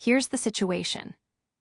Here's the situation.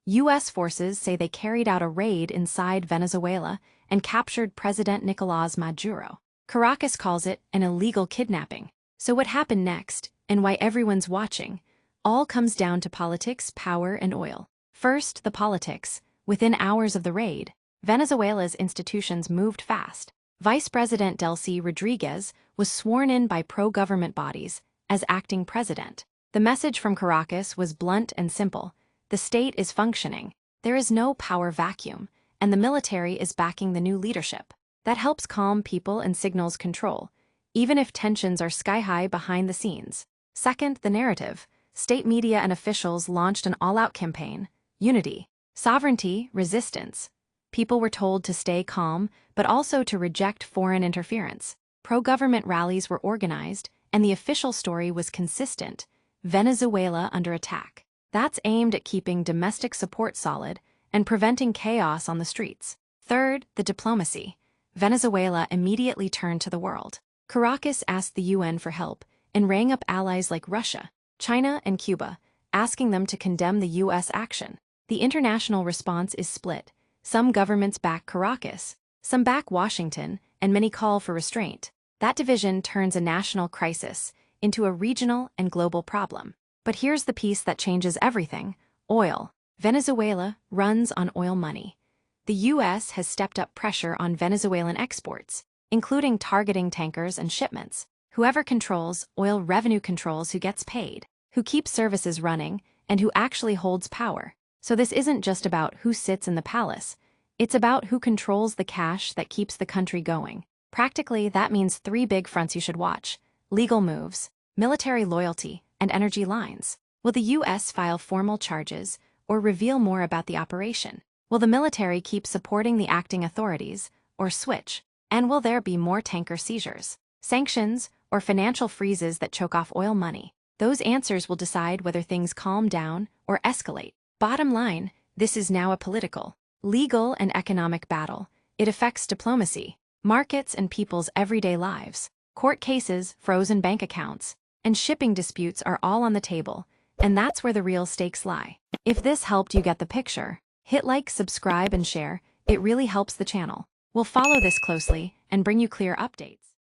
U.S. forces say they carried out a raid inside Venezuela and captured President Nicolás Maduro. Caracas calls it an illegal kidnapping. So what happened next, and why everyone's watching, all comes down to politics, power, and oil. First, the politics. Within hours of the raid, Venezuela's institutions moved fast. Vice President Delcy Rodriguez was sworn in by pro-government bodies as acting president. The message from Caracas was blunt and simple. The state is functioning. There is no power vacuum, and the military is backing the new leadership. That helps calm people and signals control, even if tensions are sky-high behind the scenes. Second, the narrative. State media and officials launched an all-out campaign. Unity, sovereignty, resistance. People were told to stay calm, but also to reject foreign interference. Pro-government rallies were organized, and the official story was consistent. Venezuela under attack. That's aimed at keeping domestic support solid and preventing chaos on the streets. Third, the diplomacy. Venezuela immediately turned to the world. Caracas asked the UN for help and rang up allies like Russia, China, and Cuba, asking them to condemn the U.S. action. The international response is split. Some governments back Caracas, some back Washington, and many call for restraint. That division turns a national crisis into a regional and global problem. But here's the piece that changes everything: oil. Venezuela runs on oil money. The U.S. has stepped up pressure on Venezuelan exports, including targeting tankers and shipments. Whoever controls oil revenue controls who gets paid, who keeps services running, and who actually holds power. So this isn't just about who sits in the palace. It's about who controls the cash that keeps the country going. Practically, that means three big fronts you should watch: legal moves, military loyalty, and energy lines. Will the U.S. file formal charges or reveal more about the operation? Will the military keep supporting the acting authorities or switch? And will there be more tanker seizures, sanctions, or financial freezes that choke off oil money? Those answers will decide whether things calm down or escalate. Bottom line, this is now a political, legal, and economic battle. It affects diplomacy, markets, and people's everyday lives. Court cases, frozen bank accounts, and shipping disputes are all on the table, and that's where the real stakes lie. If this helped you get the picture, hit like, subscribe, and share. It really helps the channel. We'll follow this closely and bring you clear updates.